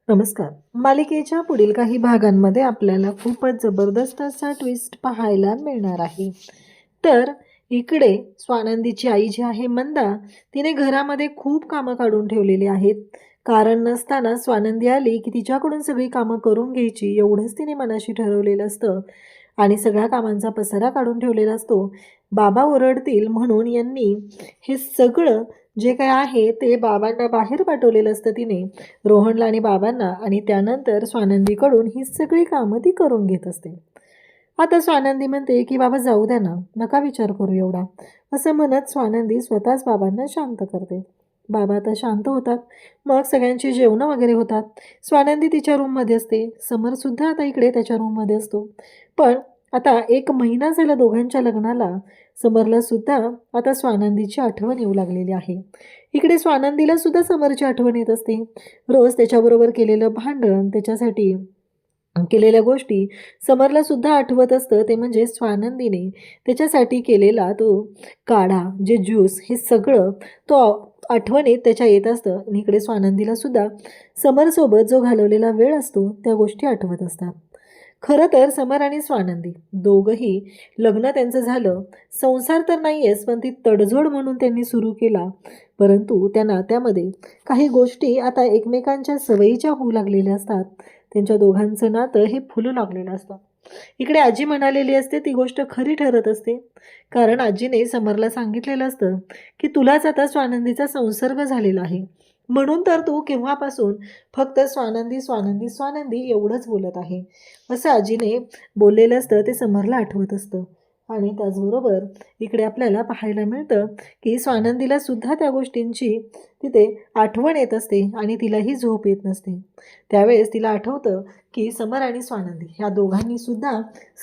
नमस्कार. मालिकेच्या पुढील काही भागांमध्ये आपल्याला खूपच जबरदस्त असा ट्विस्ट पाहायला मिळणार आहे. तर इकडे स्वानंदीची आई जी आहे मंदा, तिने घरामध्ये खूप कामं काढून ठेवलेली आहेत. कारण नसताना स्वानंदी आली की तिच्याकडून सगळी कामं करून घ्यायची एवढंच तिने मनाशी ठरवलेलं असतं आणि सगळ्या कामांचा पसारा काढून ठेवलेला असतो. बाबा ओरडतील म्हणून यांनी हे सगळं जे काही आहे ते बाबांना बाहेर पाठवलेलं असतं तिने, रोहनला आणि बाबांना, आणि त्यानंतर स्वानंदीकडून ही सगळी कामं ती करून घेत असते. आता स्वानंदी म्हणते की बाबा जाऊ द्या ना, नका विचार करू एवढा, असं म्हणत स्वानंदी स्वतःच बाबांना शांत करते. बाबा आता शांत होतात. मग सगळ्यांची जेवणं वगैरे होतात. स्वानंदी तिच्या रूममध्ये असते. समरसुद्धा आता इकडे त्याच्या रूममध्ये असतो. पण आता 1 महिना झाला दोघांच्या लग्नाला. समरला सुद्धा आता स्वानंदीची आठवण येऊ लागलेली आहे. इकडे स्वानंदीला सुद्धा समरची आठवण येत असते. रोज त्याच्याबरोबर केलेलं भांडण, त्याच्यासाठी केलेल्या गोष्टी समरला सुद्धा आठवत असतं. ते म्हणजे स्वानंदीने त्याच्यासाठी केलेला तो काढा, जे ज्यूस, हे सगळं तो आठवणीत त्याच्या येत असतं. आणि इकडे स्वानंदीला सुद्धा समरसोबत जो घालवलेला वेळ असतो त्या गोष्टी आठवत असतात. खरं तर समर आणि स्वानंदी दोघंही लग्न त्यांचं झालं. संसार तर नाही आहेच, पण ती तडजोड म्हणून त्यांनी सुरू केला. परंतु त्या नात्यामध्ये काही गोष्टी आता एकमेकांच्या सवयीच्या होऊ लागलेल्या असतात. त्यांच्या दोघांचं नातं हे फुलू लागलेलं असतं. इकडे आजी म्हणालेली असते ती गोष्ट खरी ठरत असते. कारण आजीने समरला सांगितलेलं असतं की तुलाच आता स्वानंदीचा संसर्ग झालेला आहे. म्हणून तर तू केव्हापासून फक्त स्वानंदी स्वानंदी स्वानंदी एवढंच बोलत आहे, असं आजीने बोललेलं असतं. ते समरला आठवत असतं. आणि त्याचबरोबर इकडे आपल्याला पाहायला मिळतं की स्वानंदीला सुद्धा त्या गोष्टींची तिथे आठवण येत असते आणि तिलाही झोप येत नसते. त्यावेळेस तिला आठवतं की समर आणि स्वानंदी ह्या दोघांनी सुद्धा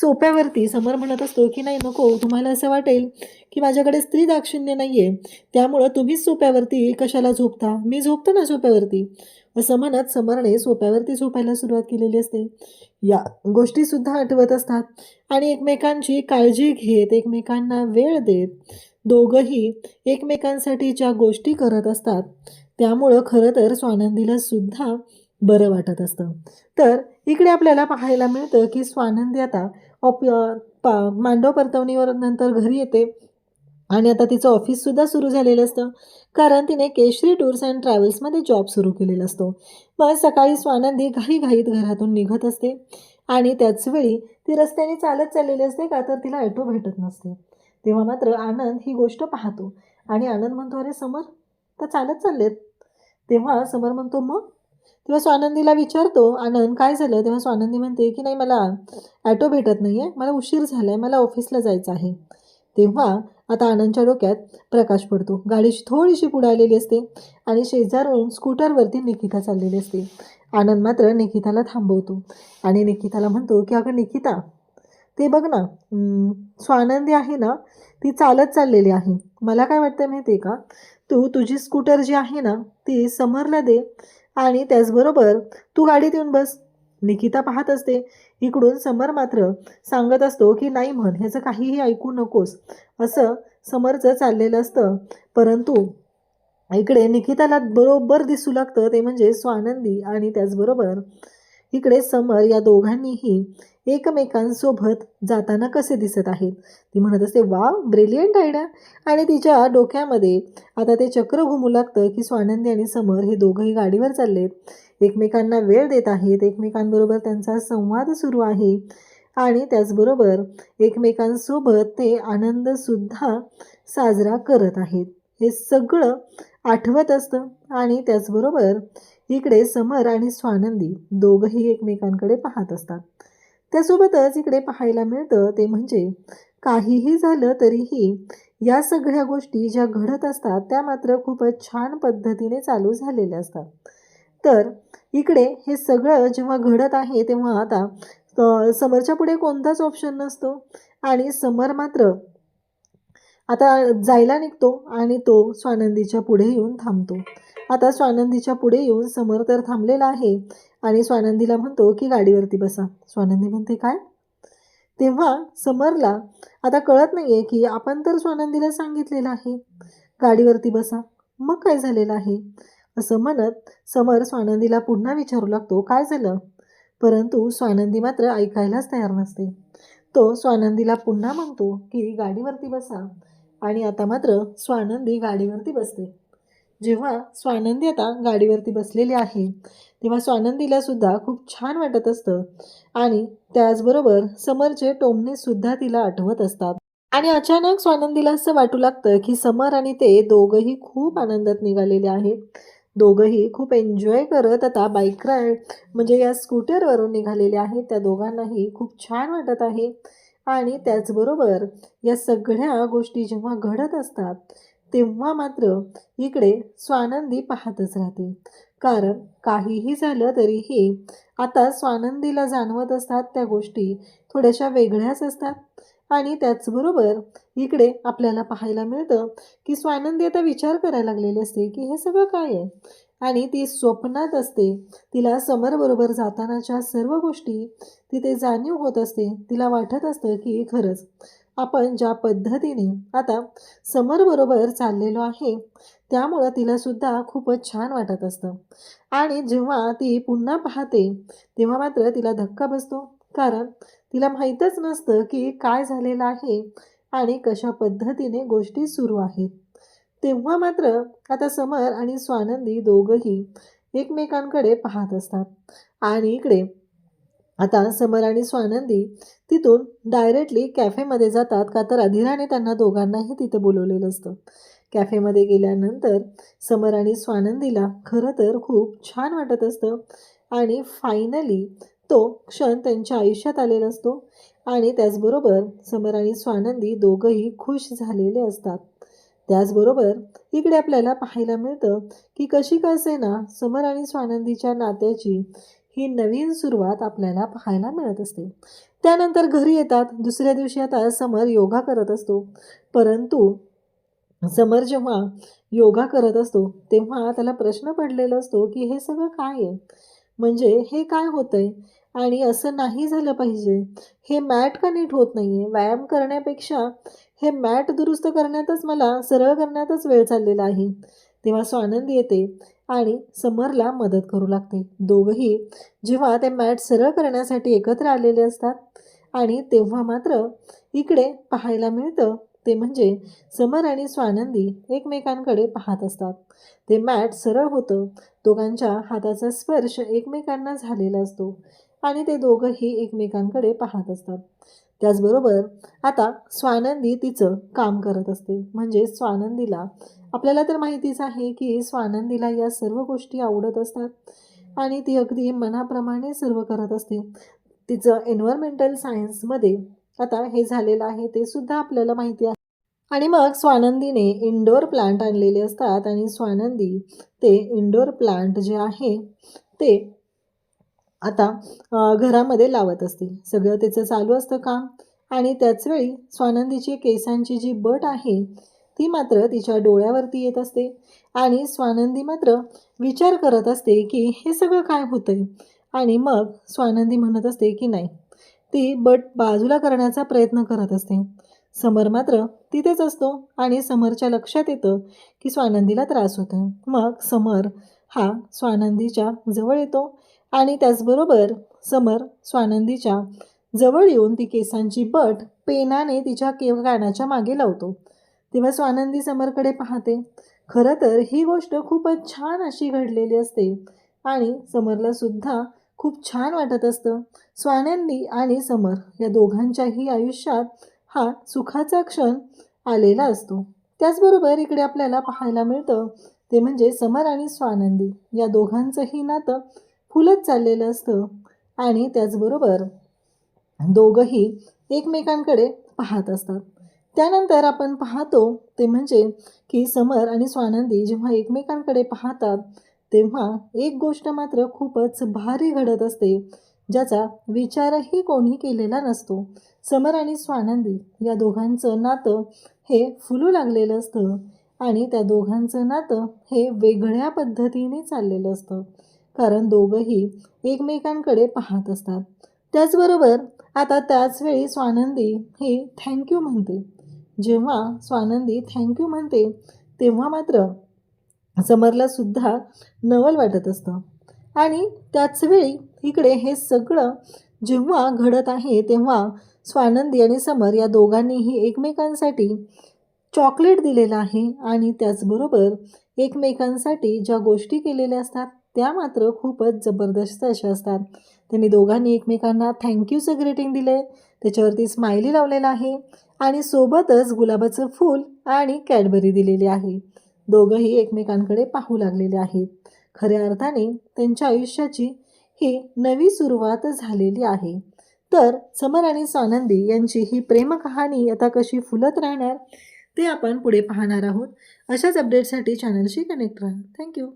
सोप्यावरती, समर म्हणत असतो की नाही नको, तुम्हाला असं वाटेल की माझ्याकडे स्त्री दाक्षिण्य नाही आहे, त्यामुळं तुम्हीच सोप्यावरती कशाला झोपता, मी झोपतो ना सोप्यावरती, असं म्हणत समरने सोप्यावरती झोपायला सुरुवात केलेली असते. या गोष्टीसुद्धा आठवत असतात आणि एकमेकांची काळजी घेत, एकमेकांना वेळ देत, दोघंही एकमेकांसाठी ज्या गोष्टी करत असतात त्यामुळं खरं तर स्वानंदीला सुद्धा बरं वाटत असतं. तर इकडे आपल्याला पाहायला मिळतं की स्वानंदी आता मांडव परतवणीवर नंतर घरी येते आणि आता तिचं ऑफिससुद्धा सुरू झालेलं असतं. कारण तिने केशरी टूर्स अँड ट्रॅव्हल्समध्ये जॉब सुरू केलेला असतो. मग सकाळी स्वानंदी घाईघाईत घरातून निघत असते आणि त्याचवेळी ती रस्त्याने चालत चाललेली असते का तर तिला ॲटो भेटत नसते. तेव्हा मात्र आनंद ही गोष्ट पाहतो आणि आनंद म्हणतो, अरे समर, तर चालत चाललेत. तेव्हा समर म्हणतो मग? तेव्हा स्वानंदीला विचारतो आनंद, काय झालं? तेव्हा स्वानंदी म्हणते की नाही, मला ॲटो भेटत नाही आहे, मला उशीर झाला आहे, मला ऑफिसला जायचं आहे. तेव्हा आता आनंदच्या डोक्यात प्रकाश पडतो. गाडी थोडीशी पुढे आलेली असते आणि शेजारून स्कूटरवरती निकिता चाललेली असते. आनंद मात्र निकिताला थांबवतो आणि निकिताला म्हणतो की अगं निकिता, ते बघ ना, स्वानंदी आहे ना, ती चालत चाललेली आहे. मला काय वाटतं माहिती आहे का, तू तुझी स्कूटर जी आहे ना ती समरला दे आणि त्याचबरोबर तू गाडीत येऊन बस. निकिता पाहत असते. इकडून समर मात्र सांगत असतो की नाही म्हण, ह्याचं काहीही ऐकू नकोस, असं समरचं चाललेलं असतं. परंतु इकडे निकिताला बरोबर दिसू लागतं ते म्हणजे स्वानंदी आणि त्याचबरोबर इकडे समर या दोघांनीही एकमेकांसोबत जाताना कसे दिसत आहेत. ती म्हणत असते वा, ब्रिलियंट आयडिया. आणि तिच्या डोक्यामध्ये आता ते चक्र घुमू लागतं की स्वानंदी आणि समर हे दोघंही गाडीवर चाललेत, एकमेकांना वेळ देत आहेत, एकमेकांबरोबर त्यांचा संवाद सुरू आहे आणि त्याचबरोबर एकमेकांसोबत ते आनंदसुद्धा साजरा करत आहेत. हे सगळं आठवत असतं आणि त्याचबरोबर इकडे समर आणि स्वानंदी दोघंही एकमेकांकडे पाहत असतात. त्यासोबतच इकडे पाहायला मिळतं ते म्हणजे काहीही झालं तरीही या सगळ्या गोष्टी ज्या घडत असतात त्या मात्र खूपच छान पद्धतीने चालू झालेल्या असतात. तर इकडे हे सगळं जेव्हा घडत आहे तेव्हा आता समरच्या पुढे कोणताच ऑप्शन नसतो आणि समर मात्र आता जायला निघतो आणि तो स्वानंदीच्या पुढे येऊन थांबतो. आता स्वानंदीच्या पुढे येऊन समर तर थांबलेला आहे आणि स्वानंदीला म्हणतो की गाडीवरती बसा. स्वानंदी म्हणते काय? तेव्हा समरला आता कळत नाही आहे की आपण तर स्वानंदीला सांगितलेलं आहे गाडीवरती बसा, मग काय झालेलं आहे, असं म्हणत समर स्वानंदीला पुन्हा विचारू लागतो, काय झालं? परंतु स्वानंदी मात्र ऐकायलाच तयार नसते. तो स्वानंदीला पुन्हा म्हणतो की गाडीवरती बसा, आणि आता मात्र स्वानंदी गाडीवरती बसते. जेव्हा स्वानंदी आता गाडीवरती बसलेली आहे, तेव्हा स्वानंदीला सुद्धा खूप छान वाटत असतं, आणि त्याचबरोबर समरचे टोमणे सुद्धा तिला आठवत असतात. आणि अचानक स्वानंदीला असं वाटू लागतं की समर आणि ते दोघंही खूप आनंदात निघालेले आहेत. दोघंही खूप एन्जॉय करत आता बाईक राईड म्हणजे या स्कूटरवरून निघालेले आहेत. त्या दोघांनाही खूप छान वाटत आहे. आणि त्याचबरोबर या सगळ्या गोष्टी जेव्हा घडत असतात, तेव्हा मात्र इकडे स्वानंदी पाहतच राहते. कारण काहीही झालं तरीही आता स्वानंदीला जाणवत असतात त्या गोष्टी थोड्याशा वेगळ्याच असतात. आणि त्याचबरोबर इकडे आपल्याला पाहायला मिळतं की स्वानंदी आता विचार करायला लागलेली असते की हे सगळं काय आहे, आणि ती स्वप्नात असते. तिला समरबरोबर जातानाच्या सर्व गोष्टी तिथे जाणीव होत असते. तिला वाटत असतं की खरंच आपण ज्या पद्धतीने आता समरबरोबर चाललेलो आहे, त्यामुळं तिलासुद्धा खूपच छान वाटत असतं. आणि जेव्हा ती पुन्हा पाहते, तेव्हा मात्र तिला धक्का बसतो. कारण तिला माहीतच नसतं की काय झालेलं आहे आणि कशा पद्धतीने गोष्टी सुरू आहेत. तेव्हा मात्र आता समर आणि स्वानंदी दोघंही एकमेकांकडे पाहत असतात. आणि इकडे आता समर आणि स्वानंदी तिथून डायरेक्टली कॅफेमध्ये जातात, का तर अधिराने त्यांना दोघांनाही तिथे बोलवलेलं असतं. कॅफेमध्ये गेल्यानंतर समर आणि स्वानंदीला खरं तर खूप छान वाटत असतं, आणि फायनली तो क्षण त्यांच्या आयुष्यात आलेला असतो. आणि त्याचबरोबर समर आणि स्वानंदी दोघंही खुश झालेले असतात. त्याचबरोबर इकडे आपल्याला पाहायला मिळतं की कशी का असेना समर आणि स्वानंदीच्या नात्याची ही नवीन सुरुवात आपल्याला पाहायला मिळत असते. त्यानंतर घरी येतात. दुसऱ्या दिवशी आता समर योगा करत असतो. परंतु समर जेव्हा योगा करत असतो, तेव्हा त्याला प्रश्न पडलेला असतो की हे सगळं काय आहे? म्हणजे हे काय होतंय? आणि असं नाही झालं पाहिजे. हे मॅट का नीट होत नाहीये? व्यायाम करण्यापेक्षा हे मॅट दुरुस्त करण्यातच, मला सरळ करण्यातच वेळ चाललेला आहे. तेव्हा स्वानंदी येते आणि समरला मदत करू लागते. दोघंही जेव्हा ते मॅट सरळ करण्यासाठी एकत्र आलेले असतात, आणि तेव्हा मात्र इकडे पाहायला मिळतं ते म्हणजे समर आणि स्वानंदी एकमेकांकडे पाहत असतात. ते मॅट सरळ होतं. दोघांच्या हाताचा स्पर्श एकमेकांना झालेला असतो, आणि ते दोघंही एकमेकांकडे पाहत असतात. त्याचबरोबर आता स्वानंदी तिचं काम करत असते. म्हणजे स्वानंदीला, आपल्याला तर माहितीच आहे की स्वानंदीला या सर्व गोष्टी आवडत असतात, आणि ती अगदी मनाप्रमाणे सर्व करत असते. तिचं एन्व्हायर्मेंटल सायन्समध्ये आता हे झालेलं आहे ते सुद्धा आपल्याला माहिती आहे. आणि मग स्वानंदीने इंडोर प्लांट आणलेले असतात, आणि स्वानंदी ते इंडोर प्लांट जे आहे ते आता घरामध्ये लावत असते. सगळं त्याचं चालू असतं काम. आणि त्याचवेळी स्वानंदीची केसांची जी बट आहे, ती मात्र तिच्या डोळ्यावरती येत असते. आणि स्वानंदी मात्र विचार करत असते की हे सगळं काय होतंय. आणि मग स्वानंदी म्हणत असते की नाही, ती बट बाजूला करण्याचा प्रयत्न करत असते. समर मात्र तिथेच असतो, आणि समरच्या लक्षात येतं की स्वानंदीला त्रास होतो. मग समर हा स्वानंदीच्या जवळ येतो, आणि त्याचबरोबर समर स्वानंदीच्या जवळ येऊन ती केसांची बट पेनाने तिच्या कानाच्या मागे लावतो. तेव्हा स्वानंदी समरकडे पाहते. खरं तर ही गोष्ट खूपच छान अशी घडलेली असते, आणि समरला सुद्धा खूप छान वाटत असतं. स्वानंदी आणि समर या दोघांच्याही आयुष्यात हा सुखाचा क्षण आलेला असतो. त्याचबरोबर इकडे आपल्याला पाहायला मिळतं ते म्हणजे समर आणि स्वानंदी या दोघांचंही नातं फुलत चाललेलं असतं, आणि त्याचबरोबर दोघंही एकमेकांकडे पाहत असतात. त्यानंतर आपण पाहतो ते म्हणजे की समर आणि स्वानंदी जेव्हा एकमेकांकडे पाहतात, तेव्हा एक गोष्ट मात्र खूपच भारी घडत असते, ज्याचा विचारही कोणी केलेला नसतो. समर आणि स्वानंदी या दोघांचं नातं हे फुलू लागलेलं असतं, आणि त्या दोघांचं नातं हे वेगळ्या पद्धतीने चाललेलं असतं. कारण दोघंही एकमेकांकडे पाहत असतात. त्याचबरोबर आता त्याचवेळी स्वानंदी ही थँक्यू म्हणते. जेव्हा स्वानंदी थँक्यू म्हणते, तेव्हा मात्र समरला सुद्धा नवल वाटत असतं. आणि त्याच वेळी इकडे हे सगळं जेव्हा घडत आहे तेव्हा स्वानंदी आणि समर या दोघांनीही एकमेकांसाठी चॉकलेट दिलेलं आहे आणि त्याचबरोबर एकमेकांसाठी ज्या गोष्टी केलेल्या असतात त्या मात्र खूपच जबरदस्त अशा असतात. त्यांनी दोघांनी एकमेकांना थँक्यूचं ग्रीटिंग दिलं आहे, त्याच्यावरती स्माइली लावलेला आहे आणि सोबतच गुलाबाचं फूल आणि कॅडबरी दिलेली आहे. दोघंही एकमेकांकडे पाहू लागलेले आहेत. खऱ्या अर्थाने त्यांच्या आयुष्याची ही नवी सुरुवात झालेली आहे. तर समर आणि स्वानंदी यांची ही प्रेमकहाणी आता कशी फुलत राहणार ते आपण पुढे पाहणार आहोत. अशाच अपडेटसाठी चॅनलशी कनेक्ट राहा. थँक्यू.